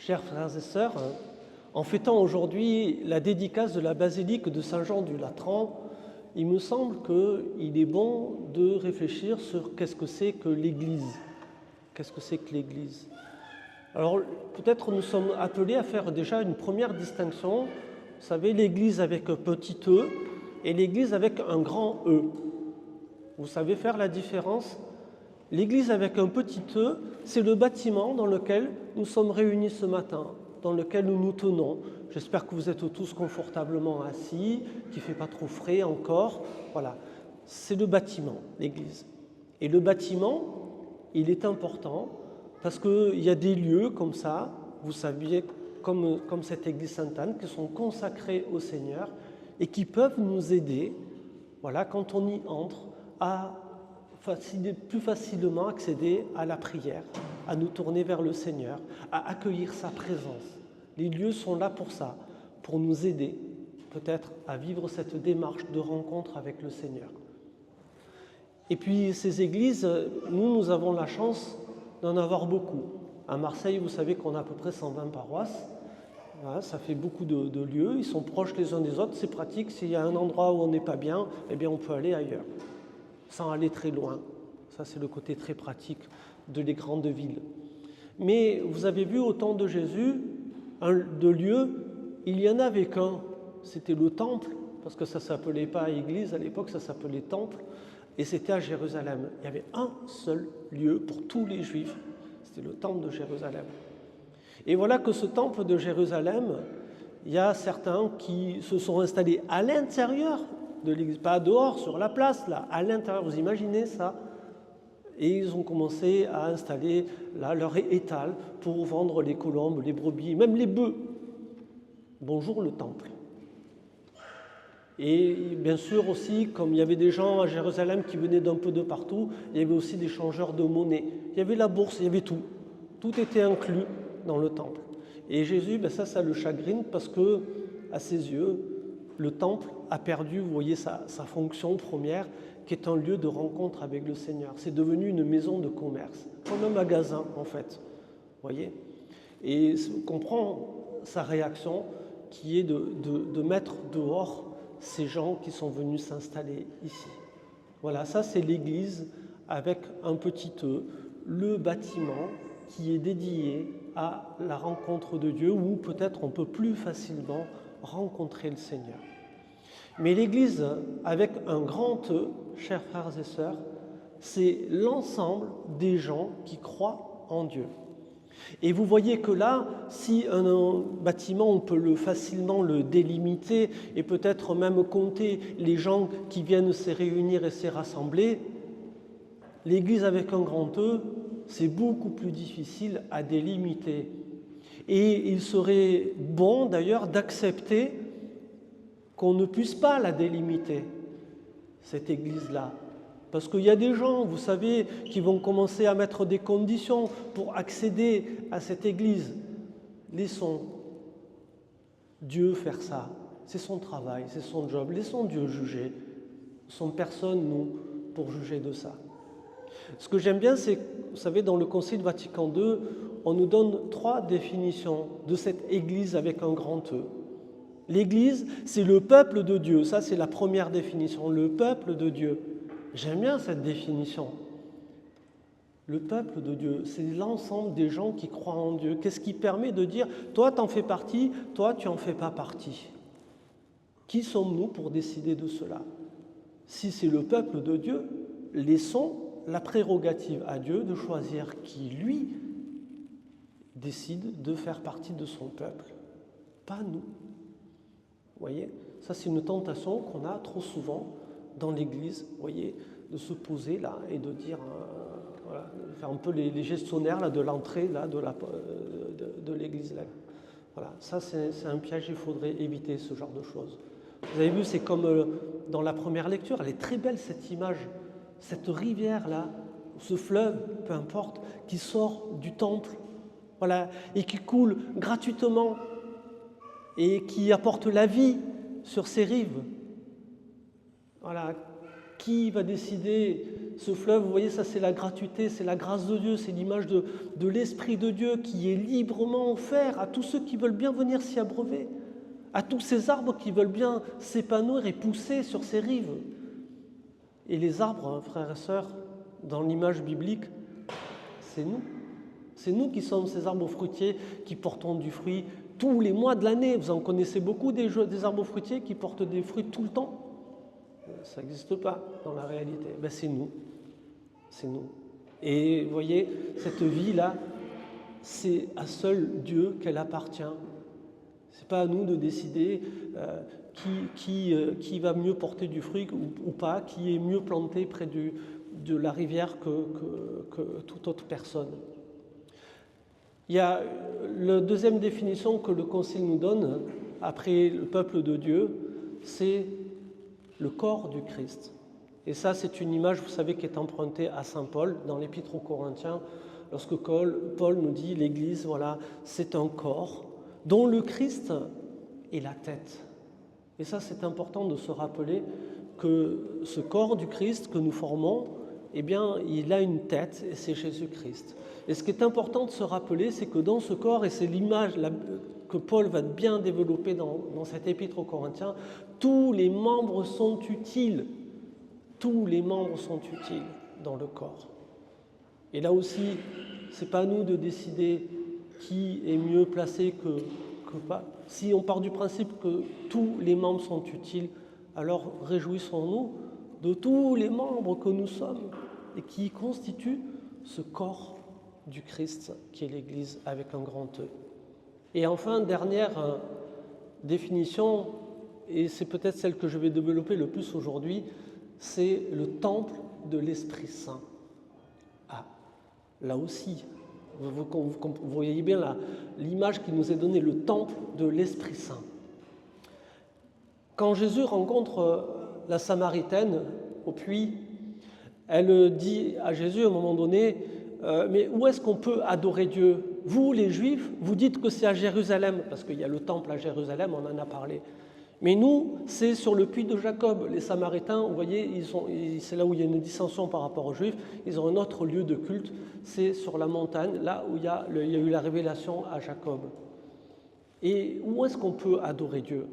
Chers frères et sœurs, en fêtant aujourd'hui la dédicace de la basilique de Saint-Jean du Latran, il me semble qu'il est bon de réfléchir sur qu'est-ce que c'est que l'Église. Qu'est-ce que c'est que l'Église? Alors peut-être nous sommes appelés à faire déjà une première distinction. Vous savez, l'Église avec un petit e et l'Église avec un grand E. Vous savez faire la différence? L'Église avec un petit e, c'est le bâtiment dans lequel nous sommes réunis ce matin, dans lequel nous nous tenons. J'espère que vous êtes tous confortablement assis, qu'il ne fait pas trop frais encore. Voilà, c'est le bâtiment, l'Église. Et le bâtiment, il est important parce qu'il y a des lieux comme ça, vous saviez, comme cette Église Sainte-Anne, qui sont consacrés au Seigneur et qui peuvent nous aider, voilà, quand on y entre, à plus facilement accéder à la prière, à nous tourner vers le Seigneur, à accueillir sa présence. Les lieux sont là pour ça, pour nous aider peut-être à vivre cette démarche de rencontre avec le Seigneur. Et puis ces églises, nous avons la chance d'en avoir beaucoup. À Marseille, vous savez qu'on a à peu près 120 paroisses. Voilà, ça fait beaucoup de lieux, ils sont proches les uns des autres, c'est pratique. S'il y a un endroit où on n'est pas bien, eh bien on peut aller ailleurs, sans aller très loin. Ça, c'est le côté très pratique de les grandes villes. Mais vous avez vu, au temps de Jésus, de lieux, il y en avait qu'un, c'était le temple, parce que ça ne s'appelait pas église à l'époque, ça s'appelait temple, et c'était à Jérusalem. Il y avait un seul lieu pour tous les Juifs, c'était le temple de Jérusalem. Et voilà que ce temple de Jérusalem, il y a certains qui se sont installés à l'intérieur de l'église, pas dehors, sur la place, là, à l'intérieur, vous imaginez ça? Et ils ont commencé à installer là leur étal pour vendre les colombes, les brebis, même les bœufs. Bonjour le temple. Et bien sûr aussi, comme il y avait des gens à Jérusalem qui venaient d'un peu de partout, il y avait aussi des changeurs de monnaie. Il y avait la bourse, il y avait tout. Tout était inclus dans le temple. Et Jésus, ça le chagrine parce que, à ses yeux, le temple a perdu, vous voyez, sa fonction première, qui est un lieu de rencontre avec le Seigneur. C'est devenu une maison de commerce, comme un magasin en fait, voyez. Et on comprend sa réaction qui est de mettre dehors ces gens qui sont venus s'installer ici. Voilà, ça c'est l'église avec un petit e, le bâtiment qui est dédié à la rencontre de Dieu, où peut-être on peut plus facilement rencontrer le Seigneur. Mais l'Église, avec un grand E, chers frères et sœurs, c'est l'ensemble des gens qui croient en Dieu. Et vous voyez que là, si un bâtiment, on peut facilement le délimiter et peut-être même compter les gens qui viennent se réunir et se rassembler, l'Église avec un grand E, c'est beaucoup plus difficile à délimiter. Et il serait bon d'ailleurs d'accepter qu'on ne puisse pas la délimiter, cette église-là. Parce qu'il y a des gens, vous savez, qui vont commencer à mettre des conditions pour accéder à cette église. Laissons Dieu faire ça. C'est son travail, c'est son job. Laissons Dieu juger. Nous ne sommes personne, nous, pour juger de ça. Ce que j'aime bien, c'est, vous savez, dans le Concile Vatican II, on nous donne 3 définitions de cette église avec un grand E. L'Église, c'est le peuple de Dieu. Ça, c'est la première définition, le peuple de Dieu. J'aime bien cette définition. Le peuple de Dieu, c'est l'ensemble des gens qui croient en Dieu. Qu'est-ce qui permet de dire, toi, t'en fais partie, toi, tu n'en fais pas partie? Qui sommes-nous pour décider de cela? Si c'est le peuple de Dieu, laissons la prérogative à Dieu de choisir qui, lui, décide de faire partie de son peuple. Pas nous. Vous voyez, ça c'est une tentation qu'on a trop souvent dans l'Église, vous voyez, de se poser là et de dire, voilà, de faire un peu les gestionnaires là, de l'entrée là, de l'Église. Là. Voilà, ça c'est un piège, il faudrait éviter ce genre de choses. Vous avez vu, c'est comme dans la première lecture, elle est très belle cette image, cette rivière là, ce fleuve, peu importe, qui sort du temple, voilà, et qui coule gratuitement, et qui apporte la vie sur ces rives. Voilà. Qui va décider ce fleuve, vous voyez, ça c'est la gratuité, c'est la grâce de Dieu, c'est l'image de l'Esprit de Dieu qui est librement offert à tous ceux qui veulent bien venir s'y abreuver, à tous ces arbres qui veulent bien s'épanouir et pousser sur ces rives. Et les arbres, frères et sœurs, dans l'image biblique, c'est nous. C'est nous qui sommes ces arbres fruitiers qui portons du fruit tous les mois de l'année. Vous en connaissez beaucoup des arbres fruitiers qui portent des fruits tout le temps. Ça n'existe pas dans la réalité. Ben, c'est nous. C'est nous. Et vous voyez, cette vie-là, c'est à seul Dieu qu'elle appartient. Ce n'est pas à nous de décider qui va mieux porter du fruit ou pas, qui est mieux planté près de la rivière que toute autre personne. Il y a la deuxième définition que le Concile nous donne, après le peuple de Dieu, c'est le corps du Christ. Et ça, c'est une image, vous savez, qui est empruntée à saint Paul dans l'Épître aux Corinthiens, lorsque Paul nous dit, l'Église, voilà, c'est un corps dont le Christ est la tête. Et ça, c'est important de se rappeler que ce corps du Christ que nous formons, eh bien, il a une tête et c'est Jésus-Christ. Et ce qui est important de se rappeler, c'est que dans ce corps, et c'est l'image que Paul va bien développer dans cette épître aux Corinthiens, tous les membres sont utiles. Tous les membres sont utiles dans le corps. Et là aussi, ce n'est pas à nous de décider qui est mieux placé que pas. Si on part du principe que tous les membres sont utiles, alors réjouissons-nous de tous les membres que nous sommes et qui constituent ce corps du Christ qui est l'Église avec un grand E. Et enfin, dernière définition, et c'est peut-être celle que je vais développer le plus aujourd'hui, c'est le temple de l'Esprit Saint. Ah, là aussi, vous voyez bien l'image qui nous est donnée, le temple de l'Esprit Saint. Quand Jésus rencontre la Samaritaine au puits, elle dit à Jésus à un moment donné, mais où est-ce qu'on peut adorer Dieu? Vous, les Juifs, vous dites que c'est à Jérusalem, parce qu'il y a le temple à Jérusalem, on en a parlé. Mais nous, c'est sur le puits de Jacob. Les Samaritains, vous voyez, c'est là où il y a une dissension par rapport aux Juifs. Ils ont un autre lieu de culte, c'est sur la montagne, là où il y a eu la révélation à Jacob. Et où est-ce qu'on peut adorer Dieu?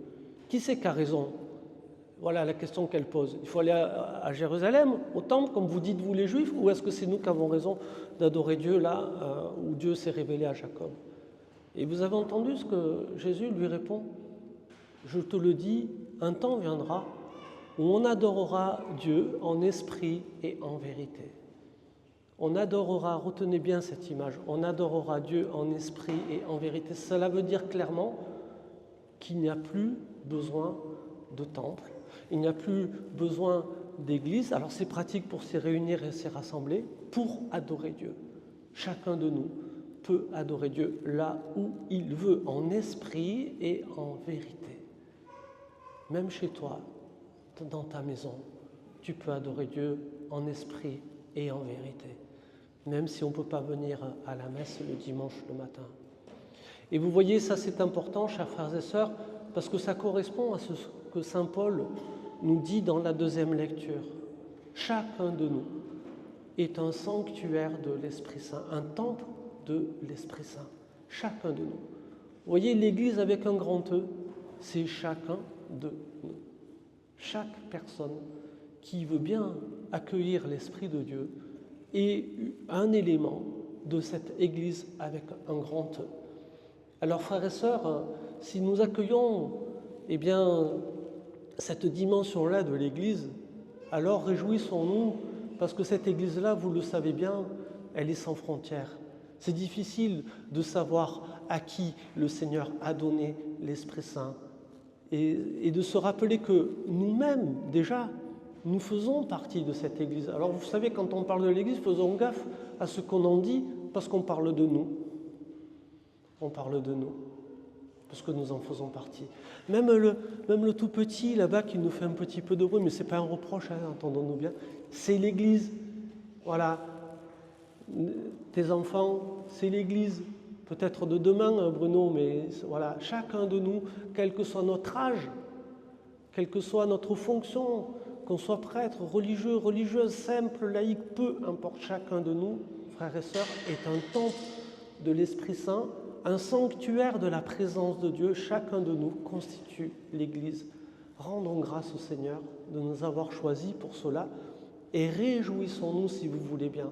Qui c'est qui a raison? Voilà la question qu'elle pose. Il faut aller à Jérusalem, au temple, comme vous dites vous les Juifs, ou est-ce que c'est nous qui avons raison d'adorer Dieu là où Dieu s'est révélé à Jacob? Et vous avez entendu ce que Jésus lui répond? Je te le dis, un temps viendra où on adorera Dieu en esprit et en vérité. On adorera, retenez bien cette image, on adorera Dieu en esprit et en vérité. Cela veut dire clairement qu'il n'y a plus besoin de temple, il n'y a plus besoin d'église. Alors c'est pratique pour s'y réunir et s'y rassembler, pour adorer Dieu. Chacun de nous peut adorer Dieu là où il veut, en esprit et en vérité. Même chez toi, dans ta maison, tu peux adorer Dieu en esprit et en vérité, même si on ne peut pas venir à la messe le dimanche le matin. Et vous voyez, ça c'est important, chers frères et sœurs, parce que ça correspond à ce que saint Paul nous dit dans la deuxième lecture. Chacun de nous est un sanctuaire de l'Esprit Saint, un temple de l'Esprit Saint. Chacun de nous. Vous voyez, l'Église avec un grand E, c'est chacun de nous. Chaque personne qui veut bien accueillir l'Esprit de Dieu est un élément de cette Église avec un grand E. Alors, frères et sœurs, si nous accueillons cette dimension-là de l'Église, alors réjouissons-nous, parce que cette Église-là, vous le savez bien, elle est sans frontières. C'est difficile de savoir à qui le Seigneur a donné l'Esprit Saint et de se rappeler que nous-mêmes, déjà, nous faisons partie de cette Église. Alors vous savez, quand on parle de l'Église, faisons gaffe à ce qu'on en dit, parce qu'on parle de nous. On parle de nous, parce que nous en faisons partie. Même le tout petit, là-bas, qui nous fait un petit peu de bruit, mais ce n'est pas un reproche, entendons-nous bien, c'est l'Église. Voilà. Tes enfants, c'est l'Église. Peut-être de demain, Bruno, mais voilà, chacun de nous, quel que soit notre âge, quelle que soit notre fonction, qu'on soit prêtre, religieux, religieuse, simple, laïque, peu importe, chacun de nous, frères et sœurs, est un temple de l'Esprit Saint, un sanctuaire de la présence de Dieu. Chacun de nous constitue l'Église. Rendons grâce au Seigneur de nous avoir choisis pour cela et réjouissons-nous, si vous voulez bien,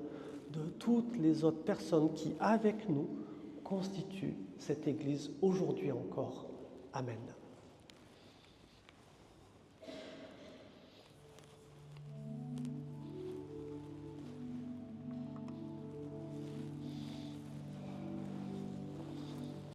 de toutes les autres personnes qui, avec nous, constituent cette Église aujourd'hui encore. Amen.